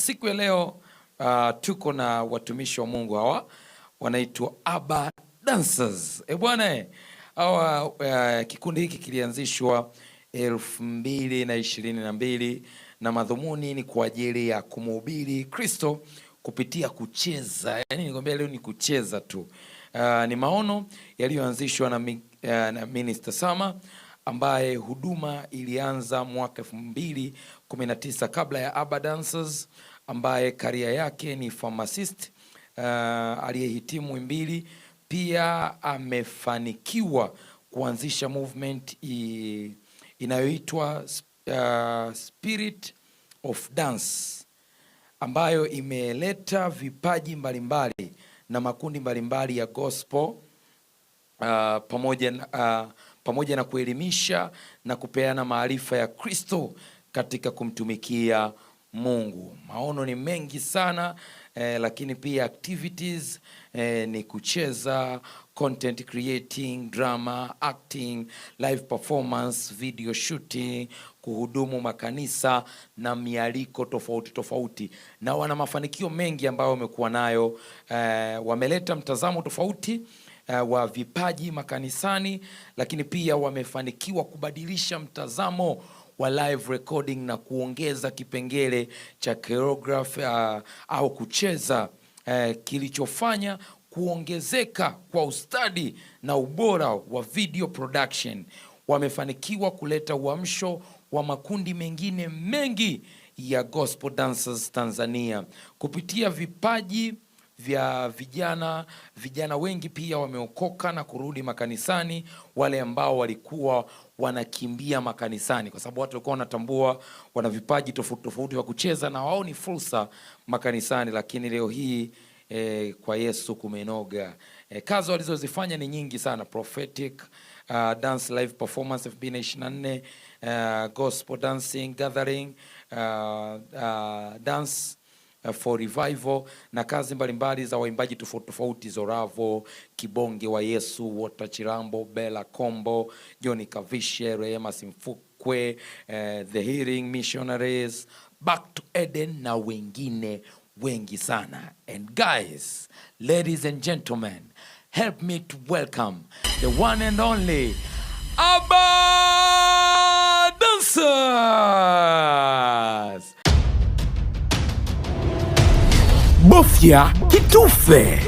siku ya leo tuko na watumishi wa Mungu hawa wanaitwa Aba Dancers. Bwana hawa kikundi hiki kilianzishwa 2022 na madhumuni ni kwa ajili ya kumhubiri Kristo kupitia kucheza. Yaani nikwambia leo ni kucheza tu. Ni maono yaliyoanzishwa na Minister Sama ambaye huduma ilianza mwaka 2019 kabla ya Aba Dancers, ambaye karia yake ni pharmacist aliyehitimu Muhimbili. Pia amefanikiwa kuanzisha movement inayoitwa Spirit of Dance ambayo imeleta vipaji mbalimbali na makundi mbalimbali ya gospel pamoja na kuelimisha na kupeana maarifa ya Kristo katika kumtumikia Mungu. Maono ni mengi sana lakini pia activities ni kucheza, content creating, drama, acting, live performance, video shooting, kuhudumu makanisa na mialiko tofauti tofauti. Na wana mafanikio mengi ambayo wamekuwa nayo. Wameleta mtazamo tofauti wa vipaji makanisani, lakini pia wamefanikiwa kubadilisha mtazamo wa live recording na kuongeza kipengele cha choreography au kucheza kilichofanya kuongezeka kwa ustadi na ubora wa video production. Wamefanikiwa kuleta uamsho wa makundi mengine mengi ya gospel dancers Tanzania kupitia vipaji vya vijana wengi pia wameokoka na kurudi makanisani, wale ambao walikuwa wanakimbia makanisani kwa sababu watu walikuwa wanatambua wana vipaji tofauti tofauti wa kucheza na wao ni fursa makanisani, lakini leo hii kwa Yesu kumenoga. Kazi walizozifanya ni nyingi sana: prophetic dance live performance 2024, gospel dancing gathering, dance for revival na kazi mbalimbali za waimbaji tofauti tofauti: Zoravo, Kibonge wa Yesu, Wota Chirambo, Bella Kombo, Johnny Kavishe, Rehema Simfukwe, The Healing Missionaries, Back to Eden na wengine wengi sana. And guys, ladies and gentlemen, help me to welcome the one and only Aba Dancers. Bofya kitufe.